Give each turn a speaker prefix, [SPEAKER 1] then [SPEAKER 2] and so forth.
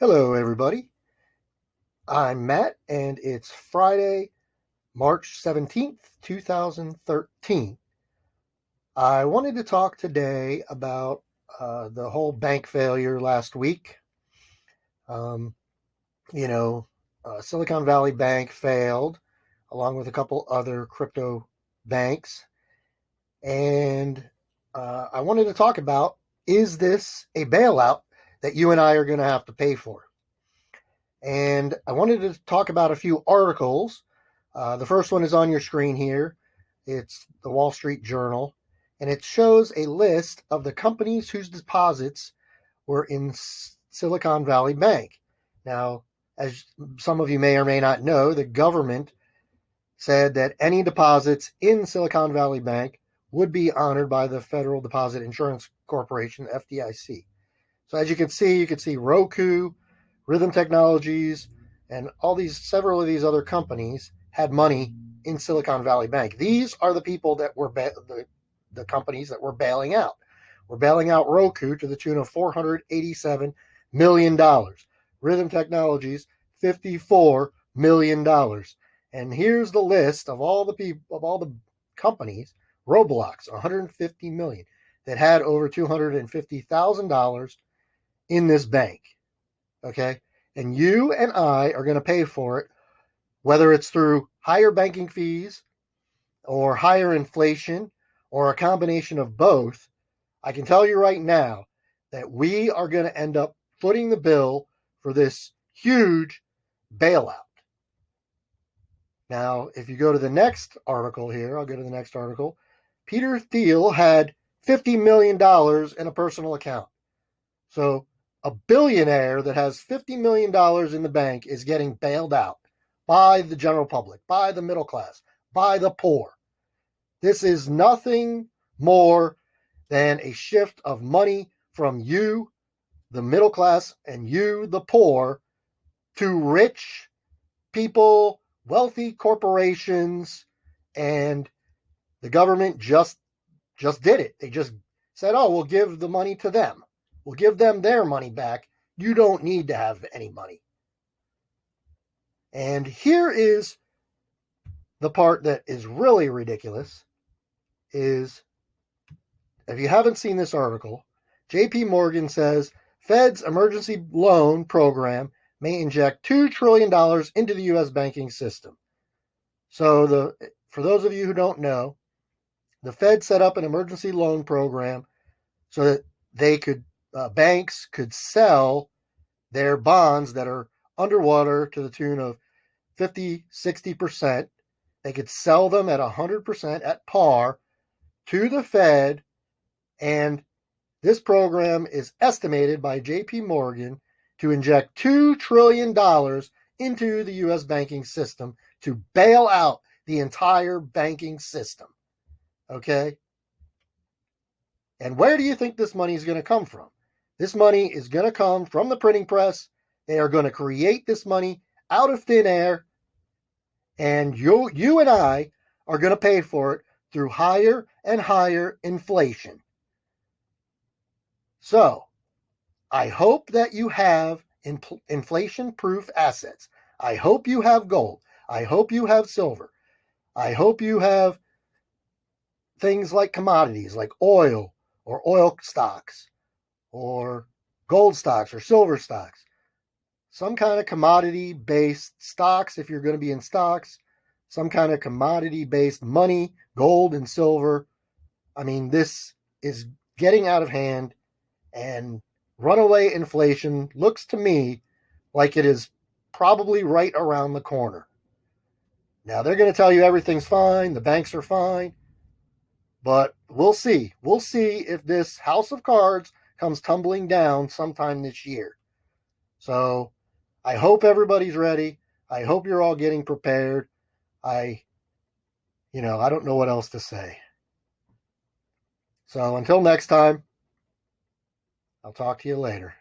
[SPEAKER 1] Hello, everybody. I'm Matt, and it's Friday, March 17th, 2013. I wanted to talk today about the whole bank failure last week. Um, Silicon Valley Bank failed, along with a couple other crypto banks. And I wanted to talk about, is this a bailout that you and I are going to have to pay for? And I wanted to talk about a few articles. The first one is on your screen here. It's the Wall Street Journal, and it shows a list of the companies whose deposits were in Silicon Valley Bank. Now, as some of you may or may not know, the government said that any deposits in Silicon Valley Bank would be honored by the Federal Deposit Insurance Corporation, FDIC. So as you can see Roku, Rhythm Technologies, and several of these other companies had money in Silicon Valley Bank. These are the people that were the companies that were bailing out. We're bailing out Roku to the tune of $487 million. Rhythm Technologies, $54 million. And here's the list of all the companies. Roblox, $150 million, that had over $250,000 in this bank. Okay? And you and I are going to pay for it, whether it's through higher banking fees or higher inflation or a combination of both. I can tell you right now that we are going to end up footing the bill for this huge bailout. Now, if you go to the next article here, I'll go to the next article. Peter Thiel had $50 million in a personal account. So a billionaire that has $50 million in the bank is getting bailed out by the general public, by the middle class, by the poor. This is nothing more than a shift of money from you, the middle class, and you, the poor, to rich people, wealthy corporations, and the government just did it. They just said, oh, we'll give the money to them. We'll give them their money back. You don't need to have any money. And here is the part that is really ridiculous is, if you haven't seen this article, JP Morgan says Fed's emergency loan program may inject $2 trillion into the U.S. banking system. So for those of you who don't know, the Fed set up an emergency loan program so that banks could sell their bonds that are underwater to the tune of 50, 60%. They could sell them at 100% at par to the Fed. And this program is estimated by JP Morgan to inject $2 trillion into the U.S. banking system to bail out the entire banking system. Okay? And where do you think this money is going to come from? This money is going to come from the printing press. They are going to create this money out of thin air. And you and I are going to pay for it through higher and higher inflation. So, I hope that you have inflation-proof assets. I hope you have gold. I hope you have silver. I hope you have things like commodities, like oil or oil stocks or gold stocks or silver stocks. Some kind of commodity-based stocks if you're going to be in stocks. Some kind of commodity-based money, gold and silver. I mean, this is getting out of hand, and runaway inflation looks to me like it is probably right around the corner. Now, they're going to tell you everything's fine, the banks are fine, but we'll see. We'll see if this house of cards comes tumbling down sometime this year. So I hope everybody's ready. I hope you're all getting prepared. I don't know what else to say. So until next time, I'll talk to you later.